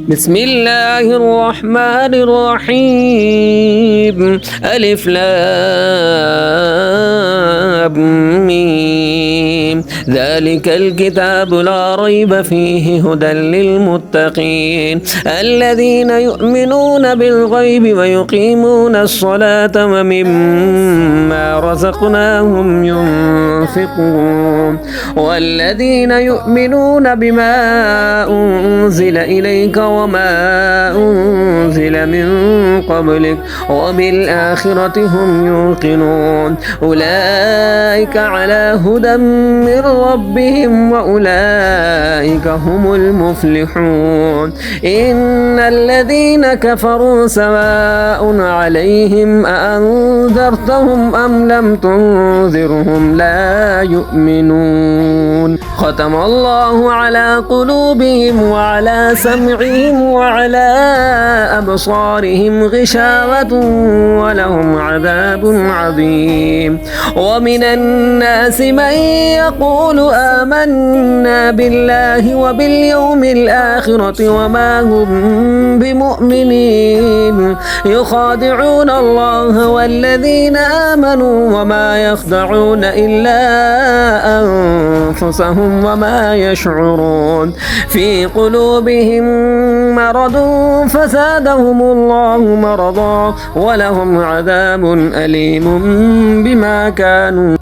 بسم الله الرحمن الرحيم. ألف لام ميم. ذلك الكتاب لا ريب فيه هدى للمتقين الذين يؤمنون بالغيب ويقيمون الصلاة ومما رزقناهم ينفقون والذين يؤمنون بما أنزل إليك وما أنزل من قبلك وبالآخرة هم يوقنون أولئك على هدى من ربهم وأولئك هم المفلحون. إن الذين كفروا سواء عليهم أأنذرتهم أم لم تنذرهم لا يؤمنون. ختم الله على قلوبهم وعلى سمعهم وعلى أبصارهم غشاوة ولهم عذاب عظيم. ومن الناس من يقول آمنا بالله وباليوم الآخرة وما هم بمؤمنين يخادعون الله والذين آمنوا وما يخدعون إلا أنفسهم وما يشعرون. في قلوبهم مرض فزادهم الله مرضا ولهم عذاب أليم بما كانوا